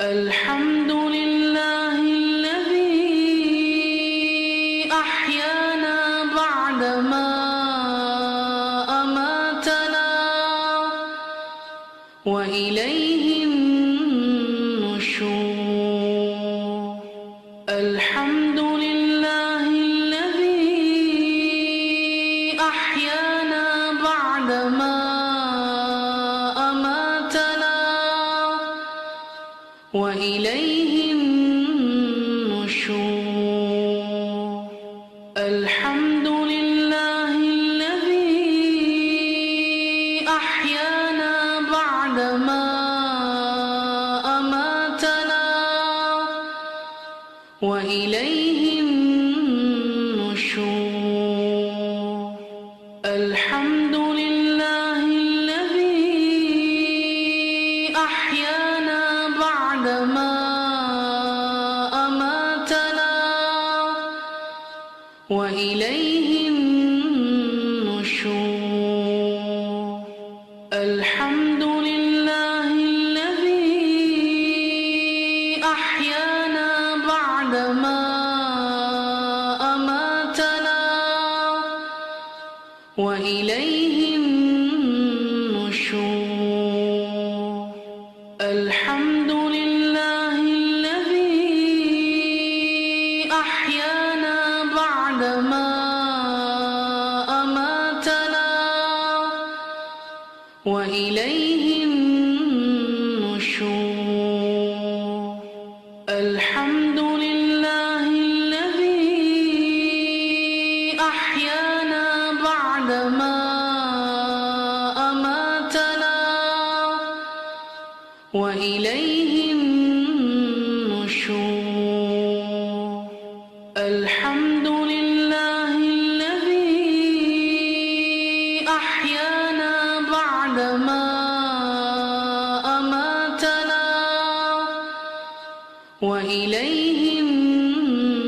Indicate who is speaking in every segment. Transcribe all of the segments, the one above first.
Speaker 1: الحمد لله الذي أحيانا بعدما أماتنا وإليه النشور. الحمد لله الذي أحيانا بعدما أماتنا وإليه النشور. الحمد لله الذي أحيانا بعدما أماتنا وإليه النشور. الحمد لله الذي أحيانا بعدما أماتنا وإليه النشور. الحمد لله الذي أحيانا بعدما أماتنا وإليه النشور. الحمد لله الذي أحيانا بعدما أماتنا وإليه النشور. الحمد لله الذي أحيانا بعدما أماتنا وإليه النشور. الحمد لله الذي أحيانا بعدما أماتنا وإليه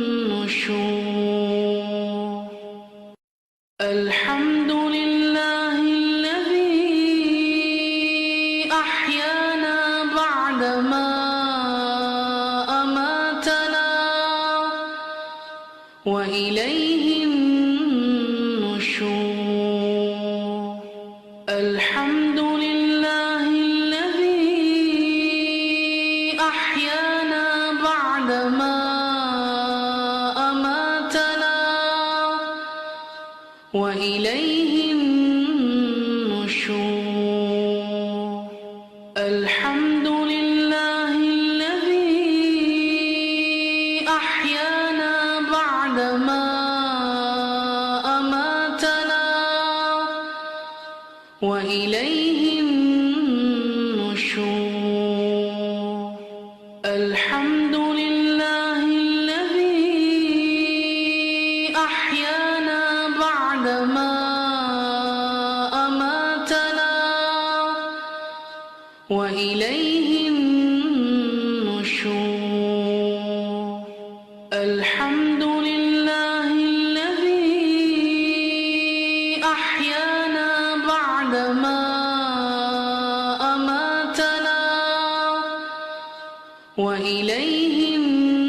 Speaker 1: النشور. الحمد لله الذي أحيانا بعدما أماتنا وإليه النشور. الحمد لله الذي أحيانا بعدما أماتنا وإليه النشور. الحمد لله الذي أحيانا بعدما أماتنا وإليه النشور. الحمد لله الذي أحيانا بعدما أماتنا وإليه النشور. الحمد لله الذي أحيانا بعدما أماتنا وإليه النشور.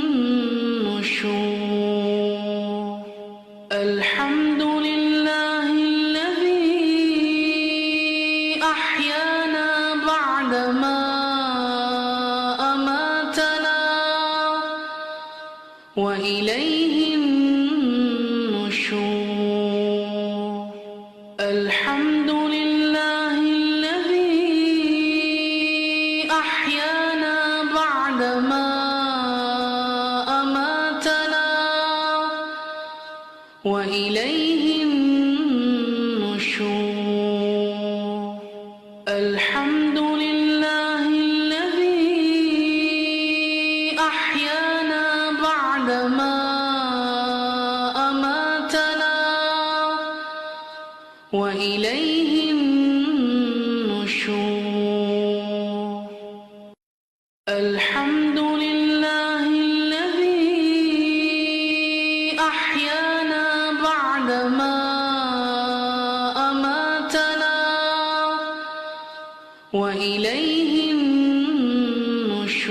Speaker 1: الحمد لله الذي أحيانا بعدما أماتنا وإليه النشور. الحمد لله الذي أحيانا بعدما أماتنا وإليه النشور. الحمد لله الذي أحيانا بعدما أماتنا وإليه النشور. الحمد لله الذي أحيانا بعدما أماتنا وإليه النشور.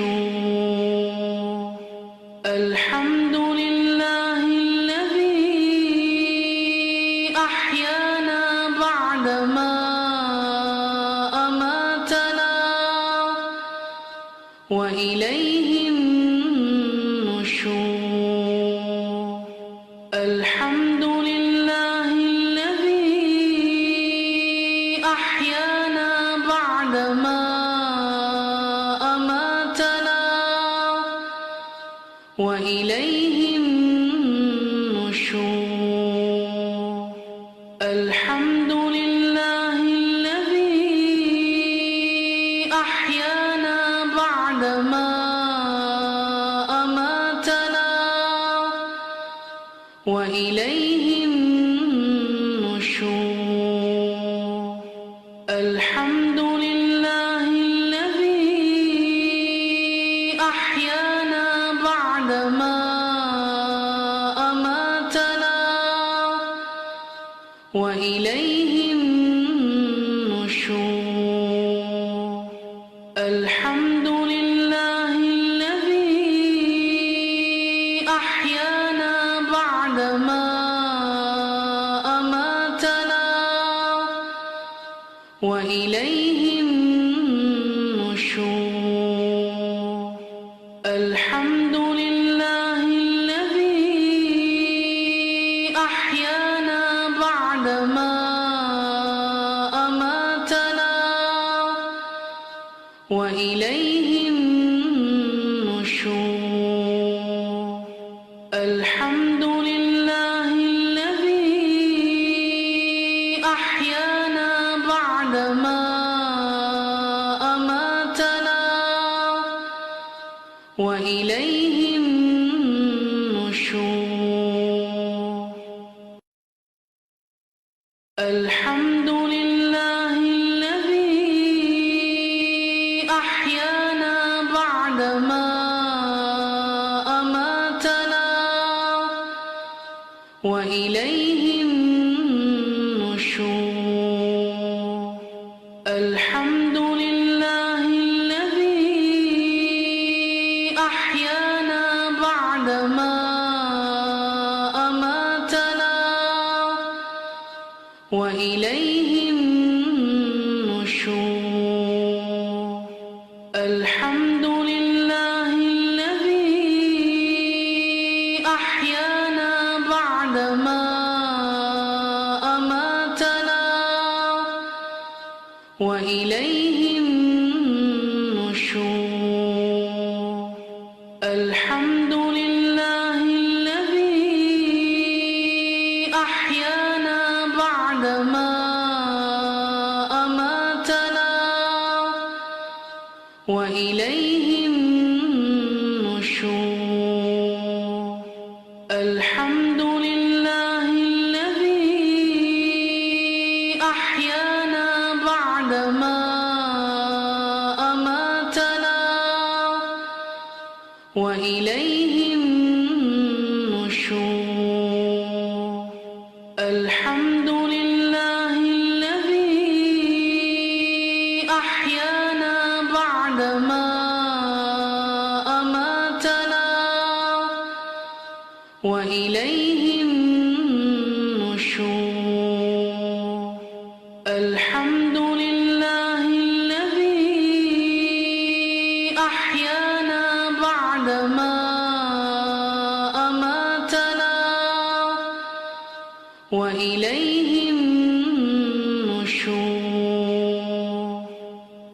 Speaker 1: وإليه النشور. الحمد لله الذي أحيانا بعدما أماتنا وإليه النشور. الحمد لله الذي أحيانا بعدما أماتنا وإليه النشور. الحمد لله الذي أحيانا بعدما أماتنا وإليه النشور. الحمد لله الذي أحيانا بعدما أماتنا وإليه النشور. الحمد لله الذي أحيانا بعدما أماتنا وإليه النشور. الحمد لله الذي أحيانا بعدما أماتنا وإليه النشور. الحمد لله الذي أحيانا بعدما أماتنا وإليه النشور. الحمد لله الذي أحيانا بعدما أماتنا وإليه النشور. الحمد لله الذي أحيانا بعدما أماتنا وإليه النشور. الحمد لله الذي أحيانا بعدما أماتنا وإليه النشور. الحمد لله الذي أحيانا بعدما أماتنا وإليه النشور. الحمد لله الذي أحيانا بعدما أماتنا وإليه النشور. الحمد لله الذي أحيانا بعدما أماتنا وإليه النشور.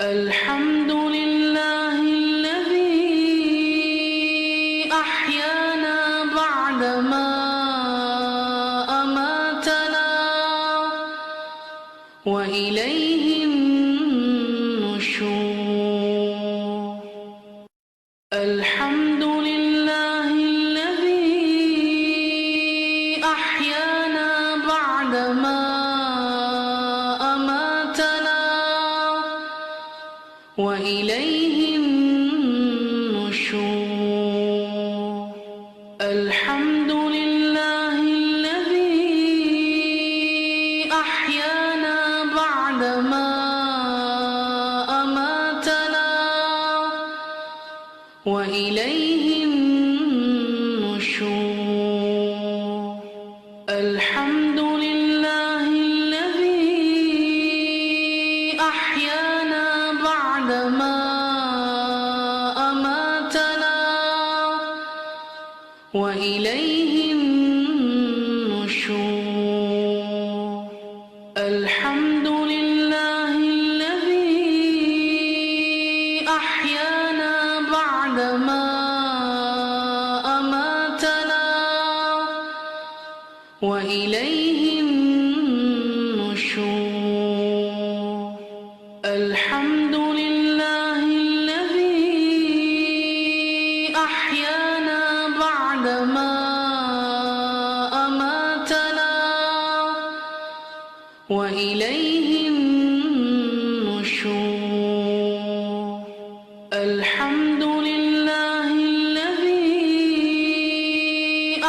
Speaker 1: الحمد لله الذي أحيانا بعدما أماتنا وإليه النشور. الحمد لله الذي أحيانا بعدما أماتنا وإليه النشور. الحمد لله الذي أحيانا بعدما أماتنا وإليه النشور. الحمد لله الذي أحيانا بعدما وإليه النشور. الحمد لله الذي أحيانا بعدما أماتنا وإليه النشور. الحمد لله الذي أحيانا بعدما أماتنا وإليه النشور. الحمد لله الذي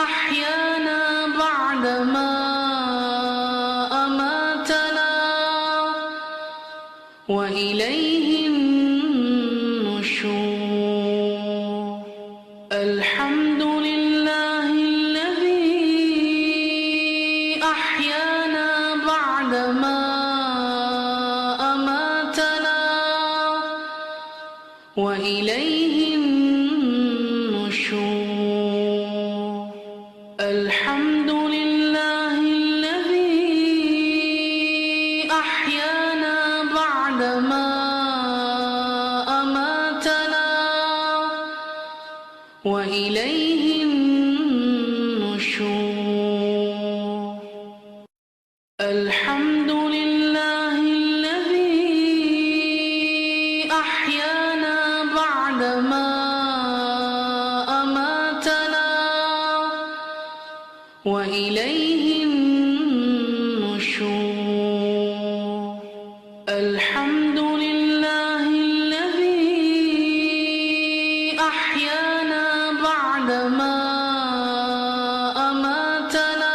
Speaker 1: أحيانا بعدما أماتنا وإليه النشور. الحمد لله الذي أحيانا بعدما أماتنا وإليه النشور. الحمد لله الذي أحيانا بعدما أماتنا وإليه النشور. الحمد لله الذي أحيانا بعدما أماتنا وإليه النشور. الحمد لله الذي أحيانا بعدما أماتنا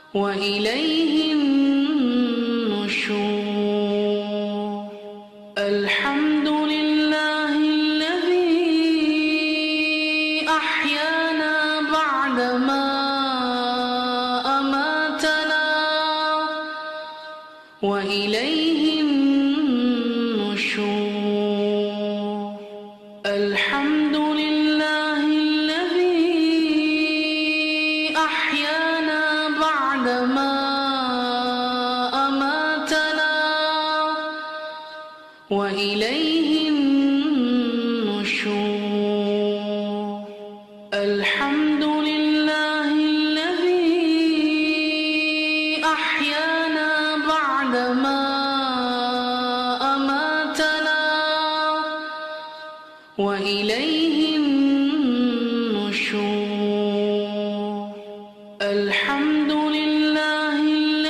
Speaker 1: وإليه النشور. الحمد لله الذي أحيانا بعدما أماتنا وإليه النشور. الحمد لله الذي أحيانا بعدما أماتنا وإليه النشور. الحمد لله الذي أحيانا بعدما أماتنا وإليه النشور. الحمد لله الذي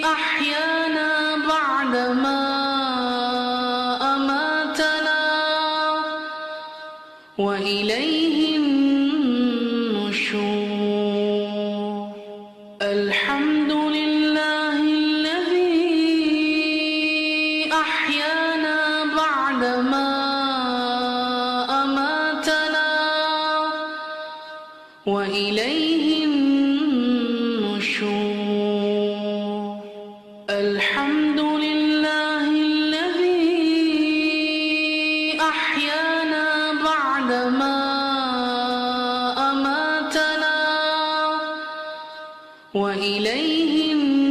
Speaker 1: أحيانا بعدما أماتنا وإليه النشور. الحمد لله الذي أحيانا بعدما أماتنا وإليه النشور. الحمد لله الذي أحيانا بعدما أماتنا وإليه النشور.